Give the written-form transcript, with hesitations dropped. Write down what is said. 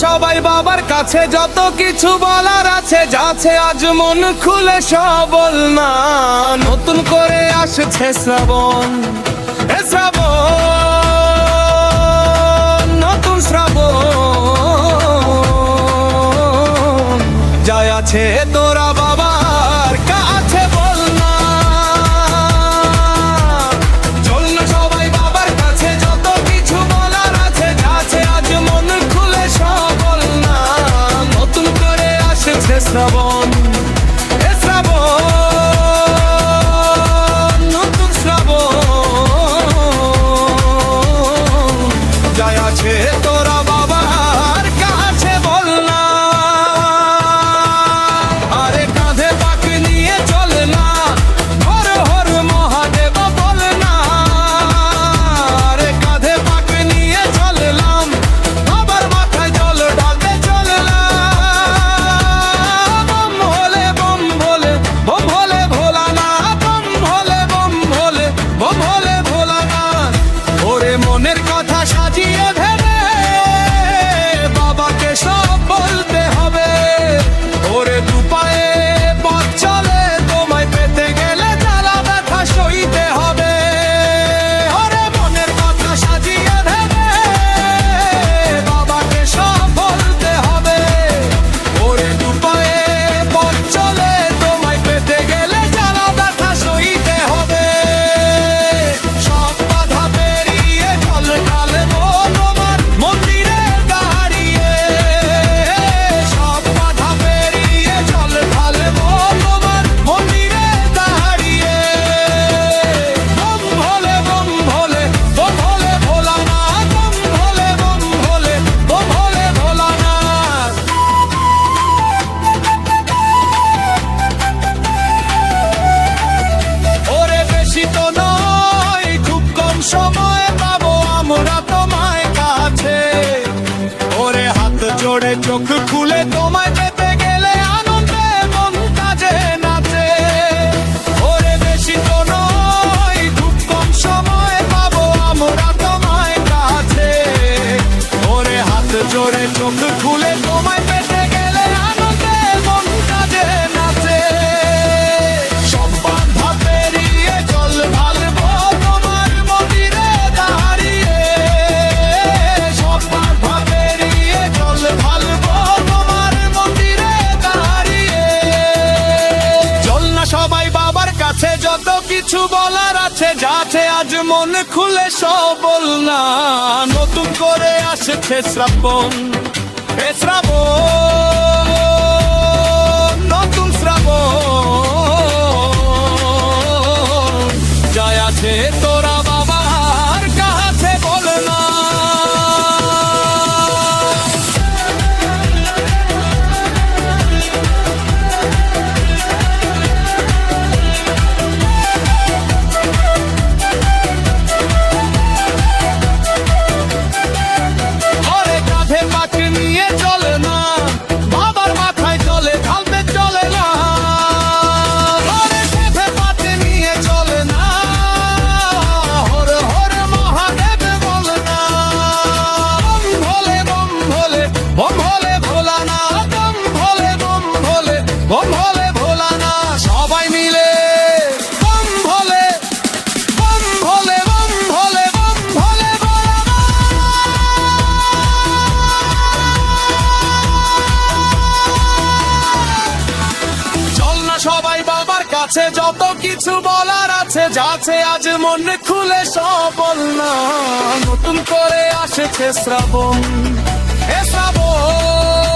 সবাই বাবার কাছে, যত কিছু বলার আছে যাচ্ছে আজ মন খুলে সব বল না। নতুন করে আসছে শ্রাবণ, এ শ্রাবণ, নতুন শ্রাবণ। যায় আছে তোরা বাবার কাছে বল না। চল না সবাই বাবার কাছে, যত কিছু বলার আছে যাচ্ছে আজ মন খুলে সব বল না। নতুন করে আসছে শ্রাবণ, এ শ্রাবণ, নতুন শ্রাবণ। যায় আছে তোরা বাবার কাছে বল না। আরে কাঁধে পাক নিয়ে চল না, হর হর মহাদেব বল না। আরে কাঁধে পাক নিয়ে চললাম, বাবার মাথায় জল ঢালতে চললাম। বম ভোলে বম ভোলে বম ভোলে ভোলানাথ, বম ভোলে বম ভোলে বম ভোলে ভোলানাথ। ওরে মনের কথা সাজিয়ে ভেবে বাবাকে সব বলতে হবে। ওরে দুপায়ে পথ চলে, তোমায় পেতে গেলে জ্বালা ব্যথা সইতে হবে। ওরে মনের কথা সাজিয়ে ভেবে বাবাকে সব বলতে হবে। ওরে দুপায়ে পথ চলে, তোমায় পেতে গেলে জ্বালা ব্যথা সইতে হবে। সব বাধা পেরিয়ে চল ঢালবো তোমার মন্দিরে দাঁড়িয়ে। সব বাধা পেরিয়ে চল ঢালবো তোমার মন্দিরে দাঁড়িয়ে। বম ভোলে বম ভোলে বম ভোলে ভোলানাথ, বম ভোলে বম ভোলে বম ভোলে ভোলানাথ। ওরে বেশি তো নয়, খুব কম সময় পাবো আমরা তোমায় কাছে। ওরে হাত জোড়ে চোখ খুলে তোমায় পেতে গেলে আনন্দে মন কাজে নাচে। ওরে বেশি তো নয়, খুব কম সময় পাবো আমরা তোমায় কাছে। ওরে হাত জোড়ে চোখ খুলে তোমায় পেতে গেলে আনন্দে মন কাজে নাচে। সব বাধা পেরিয়ে চল ঢালবো তোমার মন্দিরে দাঁড়িয়ে। সব বাধা পেরিয়ে চল ঢালবো তোমার মন্দিরে দাঁড়িয়ে। চল না সবাই বাবার কাছে, যত কিছু বলার আছে যাচ্ছে আজ মন খুলে সব বল না। নতুন করে আসছে শ্রাবণ, এ শ্রাবণ, নতুন শ্রাবণ। যায় আছে তোরা বাবার কাছে বল না। ওরে কাঁধে পাক নিয়ে চল না, বাবার মাথায় চলে ঢালতে চলে না। ওরে কাঁধে পাক নিয়ে চল না, হর হর মহাদেব বল না। বম ভোলে বম ভোলে বম ভোলে ভোলানাথ, বম ভোলে বম ভোলে বম ভোলে ভোলানাথ। সবাই মিলে বম ভোলে বম ভোলে বম ভোলে বম ভোলে ভোলানাথ। চল না সবাই বাবার কাছে, যত কিছু বলার আছে যাচ্ছে আজ মন খুলে সব বল না। নতুন করে আসছে শ্রাবণ, এ শ্রাবণ,